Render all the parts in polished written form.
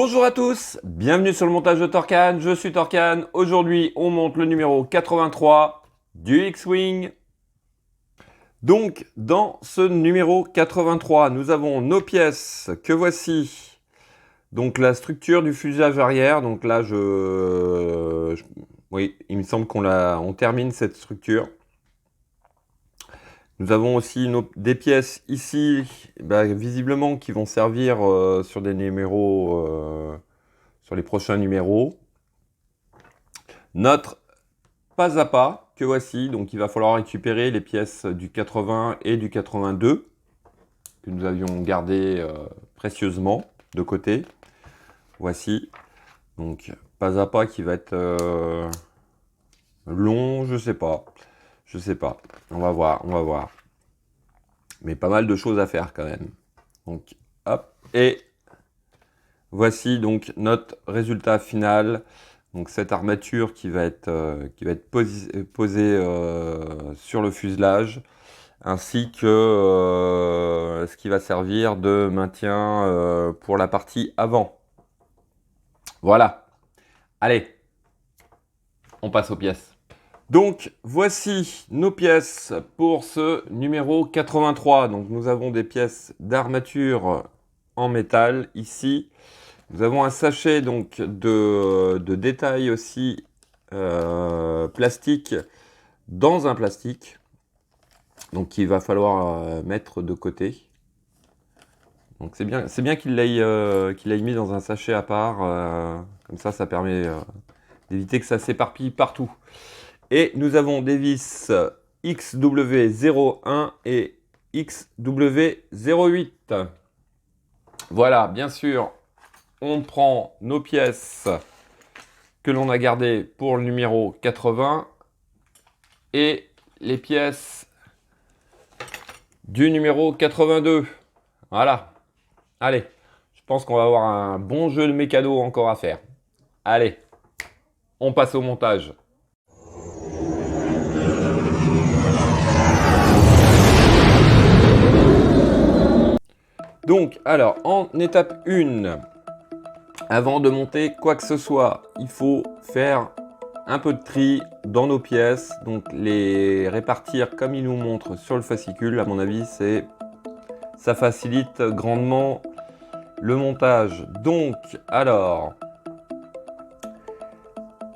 Bonjour à tous, bienvenue sur le montage de Torcan, je suis Torcan. Aujourd'hui, on monte le numéro 83 du X-Wing. Donc, dans ce numéro 83, nous avons nos pièces que voici. Donc, la structure du fuselage arrière. Donc là, oui, il me semble on termine cette structure. Nous avons aussi des pièces ici, visiblement, qui vont servir sur des numéros, sur les prochains numéros. Notre pas à pas que voici, donc il va falloir récupérer les pièces du 80 et du 82 que nous avions gardées précieusement de côté. Voici, donc pas à pas qui va être long, je sais pas, on va voir, mais pas mal de choses à faire quand même. Donc hop, et voici donc notre résultat final. Donc cette armature qui va être posée sur le fuselage, ainsi que ce qui va servir de maintien pour la partie avant. Voilà. Allez, on passe aux pièces. Donc voici nos pièces pour ce numéro 83. Donc nous avons des pièces d'armature en métal ici. Nous avons un sachet donc de détail aussi plastique dans un plastique, donc qu'il va falloir mettre de côté. Donc c'est bien qu'il l'ait mis dans un sachet à part, comme ça permet d'éviter que ça s'éparpille partout. Et nous avons des vis XW01 et XW08. Voilà, bien sûr. On prend nos pièces que l'on a gardées pour le numéro 80 et les pièces du numéro 82. Voilà. Allez, je pense qu'on va avoir un bon jeu de mécano encore à faire. Allez, on passe au montage. Donc, alors, en étape 1, avant de monter quoi que ce soit, il faut faire un peu de tri dans nos pièces, donc les répartir comme il nous montre sur le fascicule. À mon avis, ça facilite grandement le montage. Donc, alors,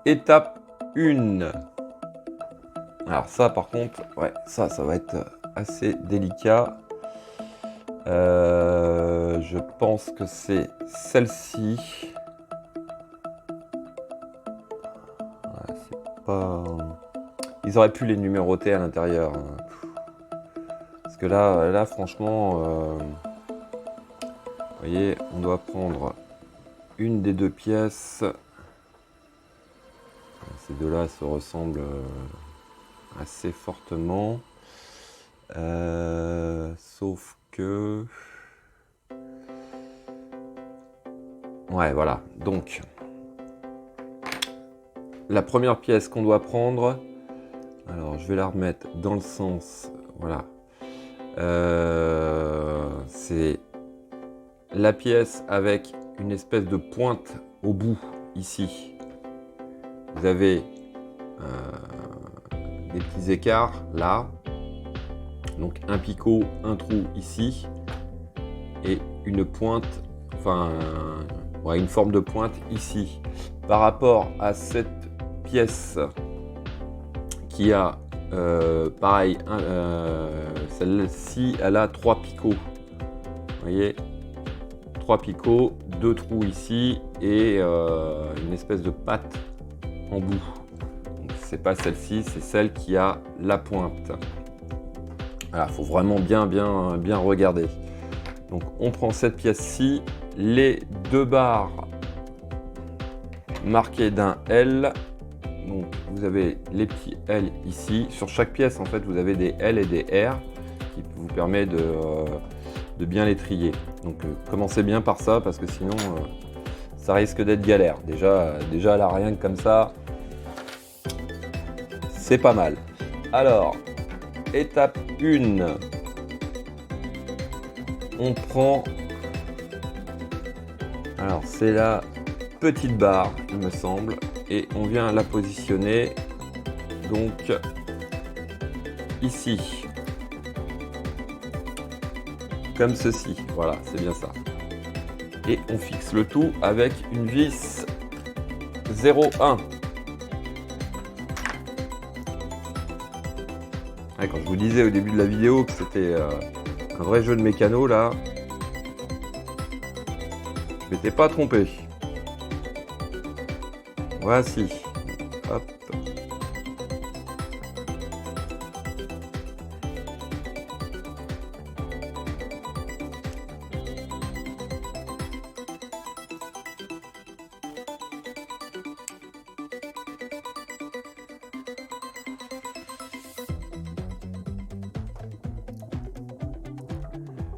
étape 1. Alors ça, par contre, ouais, ça va être assez délicat. Je pense que c'est celle-ci. Ouais, c'est pas... Ils auraient pu les numéroter à l'intérieur. Parce que là franchement, vous voyez, on doit prendre une des deux pièces. Ces deux-là se ressemblent assez fortement. Sauf que... Ouais, voilà. Donc, la première pièce qu'on doit prendre, alors je vais la remettre dans le sens, voilà. C'est la pièce avec une espèce de pointe au bout, ici. Vous avez des petits écarts, là. Donc un picot, un trou ici. Et une pointe, enfin... Ouais, une forme de pointe ici, par rapport à cette pièce qui a, pareil, celle-ci, elle a 3 picots. Vous voyez, 3 picots, 2 trous ici et une espèce de patte en bout. Donc c'est pas celle-ci, c'est celle qui a la pointe. Voilà, faut vraiment bien regarder. Donc on prend cette pièce-ci. Les deux barres marquées d'un L, donc vous avez les petits L ici. Sur chaque pièce, en fait, vous avez des L et des R qui vous permet de bien les trier. Donc commencez bien par ça parce que sinon ça risque d'être galère. Déjà là, rien que comme ça, c'est pas mal. Alors, étape 1, on prend... Alors c'est la petite barre, il me semble, et on vient la positionner donc ici, comme ceci. Voilà, c'est bien ça. Et on fixe le tout avec une vis 0,1. Ouais, quand je vous disais au début de la vidéo que c'était un vrai jeu de mécano là, je m'étais pas trompé. Voici. Hop.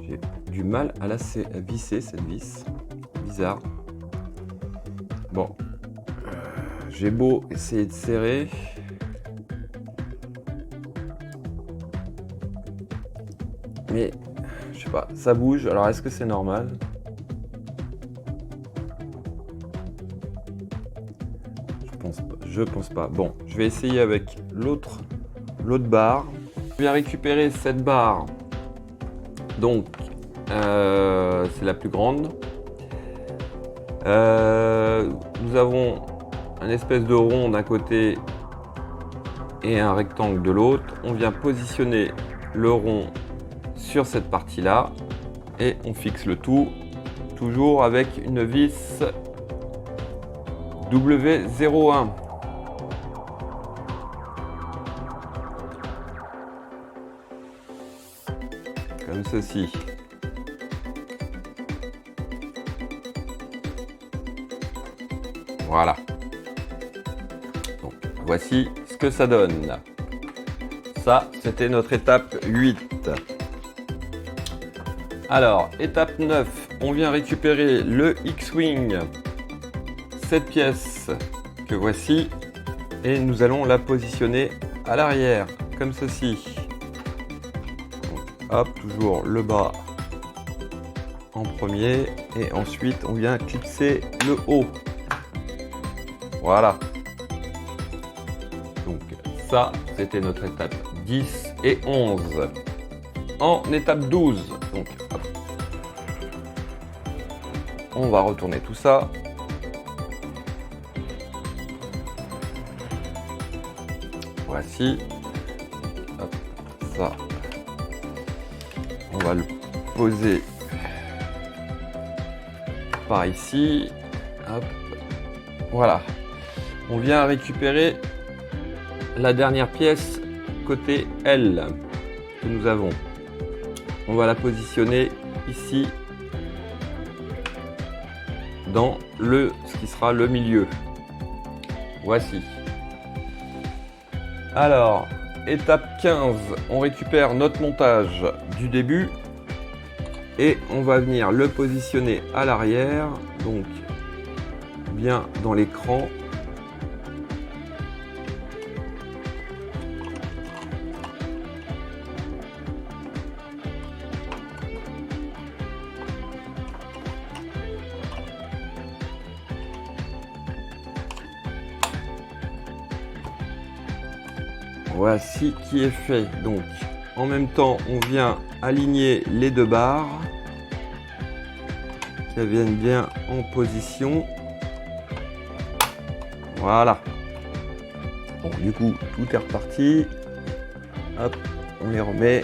J'ai du mal à la visser, cette vis. Bizarre. Bon. J'ai beau essayer de serrer. Mais, je sais pas, ça bouge. Alors, est-ce que c'est normal? Je pense pas. Bon, je vais essayer avec l'autre barre. Je vais récupérer cette barre. Donc, c'est la plus grande. Nous avons un espèce de rond d'un côté et un rectangle de l'autre. On vient positionner le rond sur cette partie-là et on fixe le tout, toujours avec une vis W01. Comme ceci. Voilà. Donc, voici ce que ça donne. Ça, c'était notre étape 8. Alors, étape 9, on vient récupérer le X-Wing, cette pièce que voici, et nous allons la positionner à l'arrière, comme ceci. Donc, hop, toujours le bas en premier, et ensuite on vient clipser le haut. Voilà. Donc ça, c'était notre étape 10 et 11. En étape 12, donc hop, on va retourner tout ça. Voici. Hop, ça. On va le poser par ici. Hop. Voilà. On vient récupérer la dernière pièce côté L que nous avons. On va la positionner ici dans ce qui sera le milieu. Voici. Alors, étape 15, on récupère notre montage du début et on va venir le positionner à l'arrière, donc bien dans l'écran. Voici qui est fait. Donc, en même temps, on vient aligner les deux barres, qu'elles viennent bien en position. Voilà. Bon, du coup, tout est reparti. Hop, on les remet.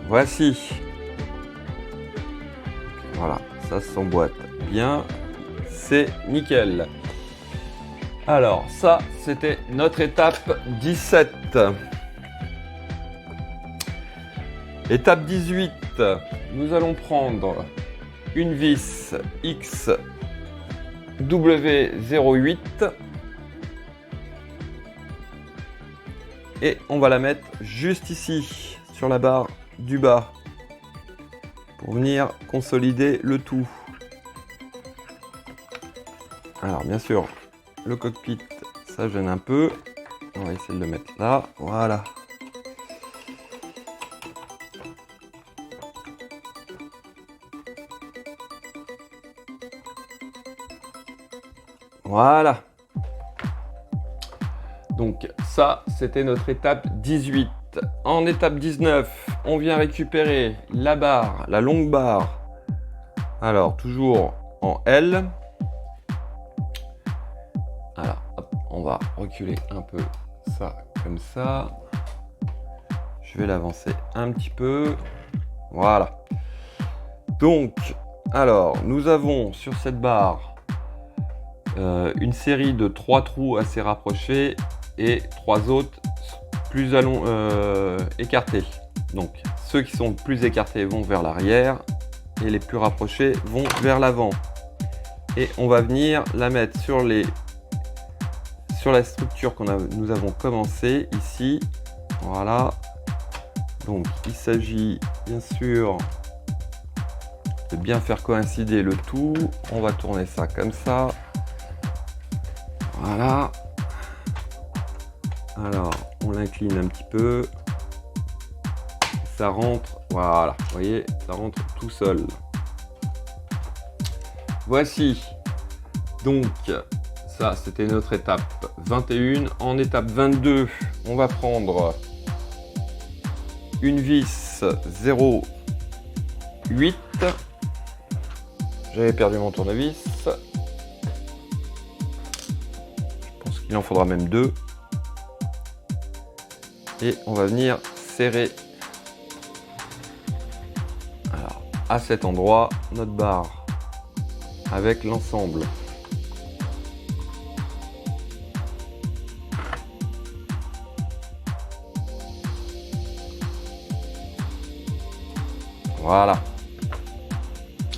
Voici. Voilà, ça s'emboîte bien. C'est nickel. Alors, ça, c'était notre étape 17. Étape 18, nous allons prendre une vis XW08 et on va la mettre juste ici, sur la barre du bas, pour venir consolider le tout. Alors, bien sûr, le cockpit, ça gêne un peu. On va essayer de le mettre là. Voilà. Voilà. Donc ça, c'était notre étape 18. En étape 19, on vient récupérer la barre, la longue barre. Alors, toujours en L. Alors, hop, on va reculer un peu ça comme ça. Je vais l'avancer un petit peu. Voilà. Donc, alors, nous avons sur cette barre une série de 3 trous assez rapprochés et 3 autres plus écartés. Donc, ceux qui sont plus écartés vont vers l'arrière et les plus rapprochés vont vers l'avant. Et on va venir la mettre sur la structure nous avons commencé ici. Voilà. Donc, il s'agit bien sûr de bien faire coïncider le tout. On va tourner ça comme ça. Voilà. Alors, on l'incline un petit peu. Ça rentre, voilà, vous voyez, ça rentre tout seul. Voici. Donc, ça, c'était notre étape 21. En étape 22, on va prendre une vis 0,8. J'avais perdu mon tournevis. Je pense qu'il en faudra même 2. Et on va venir serrer alors, à cet endroit notre barre avec l'ensemble. Voilà.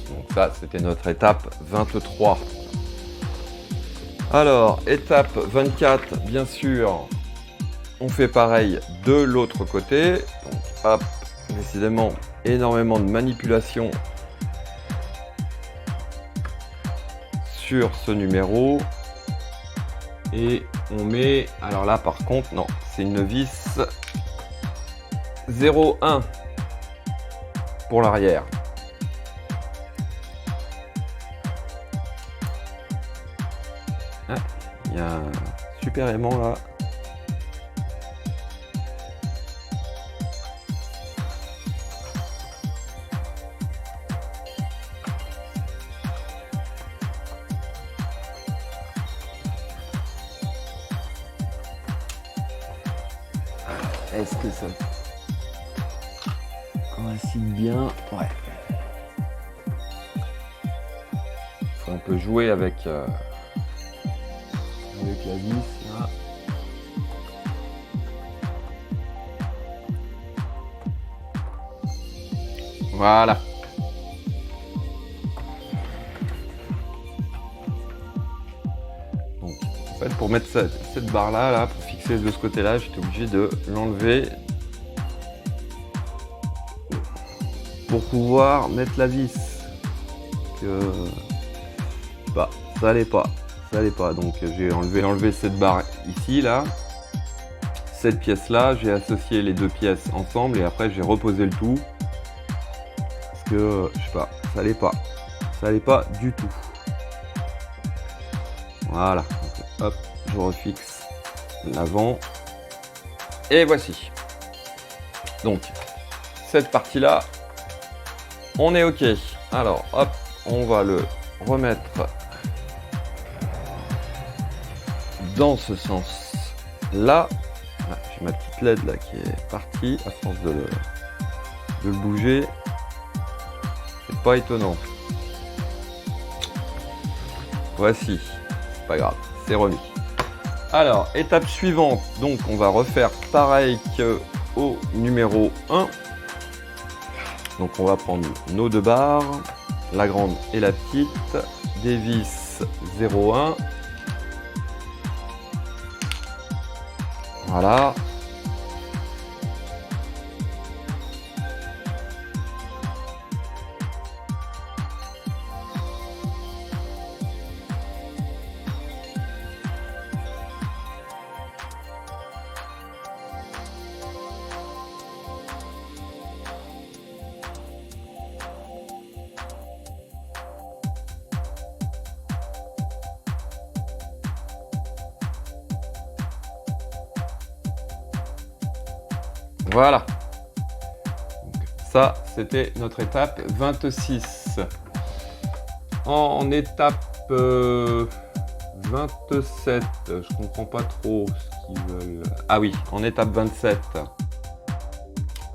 Donc ça, c'était notre étape 23. Alors, étape 24, bien sûr, on fait pareil de l'autre côté. Donc, hop, décidément, énormément de manipulation sur ce numéro. Et on met, alors là par contre, non, c'est une vis 0,1 pour l'arrière. Ah, il y a un super aimant là. Est-ce que ça coïncide bien? Ouais. Faut un peu jouer avec la vis là. Voilà. Donc, en fait, pour mettre cette barre là, pour fixer de ce côté-là, j'étais obligé de l'enlever pour pouvoir mettre la vis. Que bah, ça allait pas. Donc j'ai enlevé cette barre ici là. Cette pièce là, j'ai associé les deux pièces ensemble et après j'ai reposé le tout. Parce que je sais pas, ça allait pas du tout. Voilà. Donc, hop, je refixe l'avant. Et voici. Donc, cette partie-là, on est OK. Alors, hop, on va le remettre dans ce sens-là. Ah, j'ai ma petite LED là qui est partie à force de le bouger. C'est pas étonnant. Voici. C'est pas grave, c'est remis. Alors, étape suivante. Donc, on va refaire pareil qu'au numéro 1. Donc, on va prendre nos deux barres, la grande et la petite, des vis 0,1. Voilà. Voilà. Donc, ça, c'était notre étape 26. En étape 27, je comprends pas trop ce qu'ils veulent. Ah oui, en étape 27,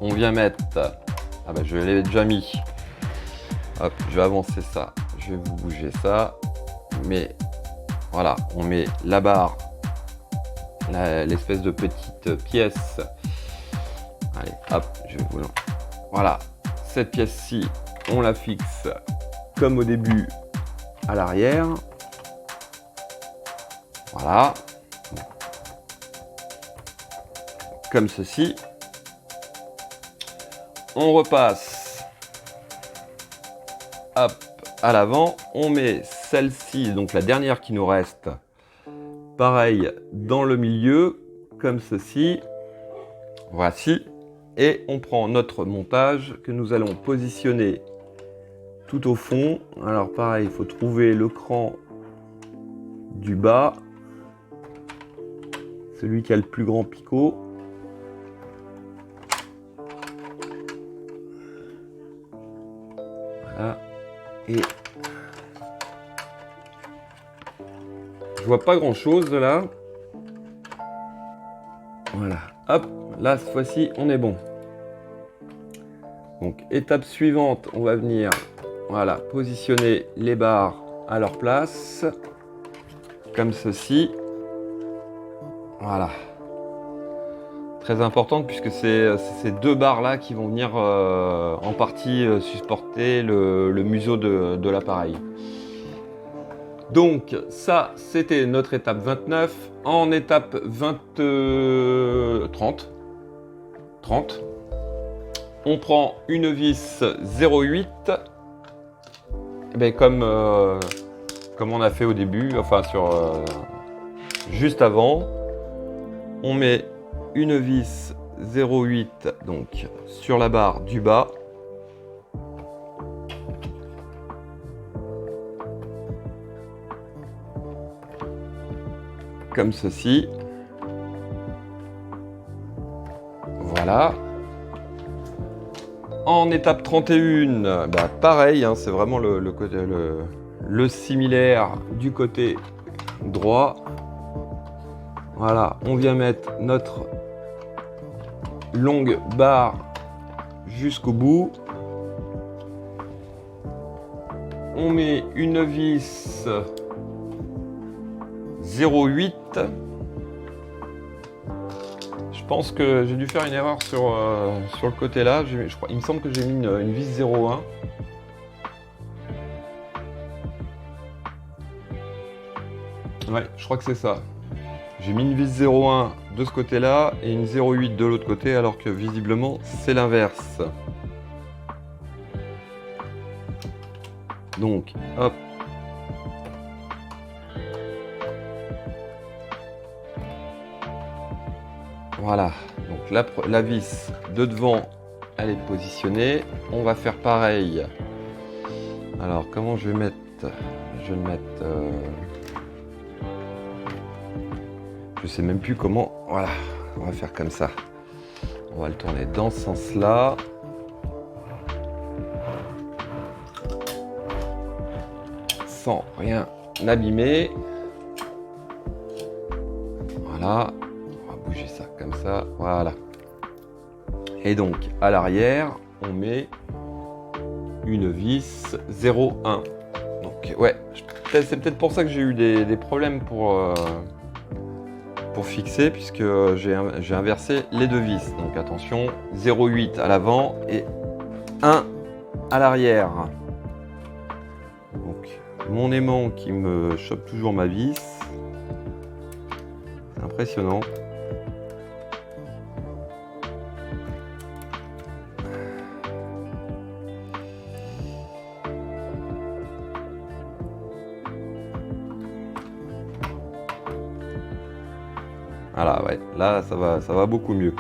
on vient mettre... Ah bah je l'ai déjà mis. Hop, je vais avancer ça. Je vais vous bouger ça. Mais voilà, on met la barre, l'espèce de petite pièce. Allez, hop, je vais vous... Voilà, cette pièce-ci, on la fixe comme au début à l'arrière. Voilà. Comme ceci. On repasse. Hop, à l'avant. On met celle-ci, donc la dernière qui nous reste. Pareil, dans le milieu, comme ceci. Voici. Et on prend notre montage que nous allons positionner tout au fond. Alors pareil, il faut trouver le cran du bas. Celui qui a le plus grand picot. Voilà. Et je vois pas grand chose là. Voilà. Hop, là cette fois-ci on est bon. Donc étape suivante, on va venir voilà, positionner les barres à leur place. Comme ceci. Voilà. Très importante puisque c'est ces deux barres là qui vont venir en partie supporter le museau de l'appareil. Donc ça c'était notre étape 29. En étape 30, on prend une vis 0,8 ben comme on a fait au début, enfin sur juste avant. On met une vis 0,8 donc sur la barre du bas. Comme ceci. Voilà. En étape 31, bah pareil, hein, c'est vraiment le similaire du côté droit. Voilà, on vient mettre notre longue barre jusqu'au bout. On met une vis 0,8. Je pense que j'ai dû faire une erreur sur le côté là. Je crois, il me semble que j'ai mis une vis 0,1. Ouais, je crois que c'est ça. J'ai mis une vis 0,1 de ce côté-là et une 0,8 de l'autre côté, alors que visiblement c'est l'inverse. Donc, hop. Voilà, donc la vis de devant, elle est positionnée. On va faire pareil. Alors, comment je vais mettre... Je vais mettre... Je sais même plus comment. Voilà, on va faire comme ça. On va le tourner dans ce sens-là. Sans rien abîmer. Voilà. On va bouger ça comme ça. Voilà. Et donc, à l'arrière, on met une vis 0,1. Donc, ouais. C'est peut-être pour ça que j'ai eu des problèmes pour fixer, puisque j'ai inversé les deux vis. Donc attention, 0,8 à l'avant et 1 à l'arrière. Donc mon aimant qui me chope toujours ma vis. C'est impressionnant. Voilà, ouais, là ça va beaucoup mieux.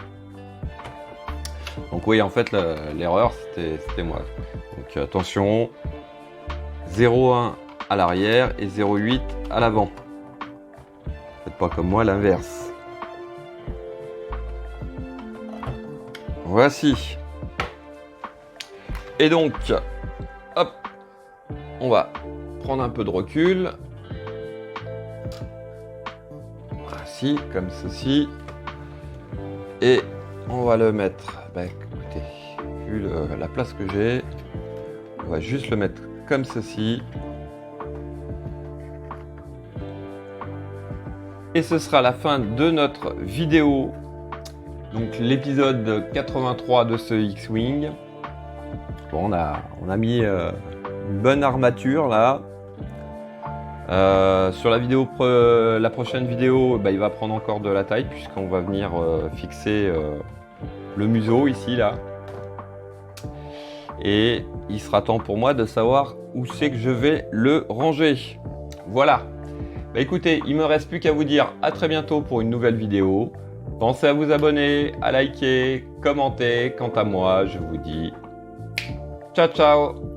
Donc oui, en fait l'erreur c'était moi. Donc attention, 0,1 à l'arrière et 0,8 à l'avant. Faites pas comme moi, l'inverse. Voici. Et donc, hop, on va prendre un peu de recul. Voici, comme ceci. Et on va le mettre, écoutez, vu la place que j'ai, on va juste le mettre comme ceci. Et ce sera la fin de notre vidéo, donc l'épisode 83 de ce X-Wing. Bon, on a mis une bonne armature là. Sur la prochaine vidéo, il va prendre encore de la taille puisqu'on va venir fixer le museau ici là. Et il sera temps pour moi de savoir où c'est que je vais le ranger. Voilà. Écoutez, il me reste plus qu'à vous dire à très bientôt pour une nouvelle vidéo. Pensez à vous abonner, à liker, commenter. Quant à moi, je vous dis ciao ciao.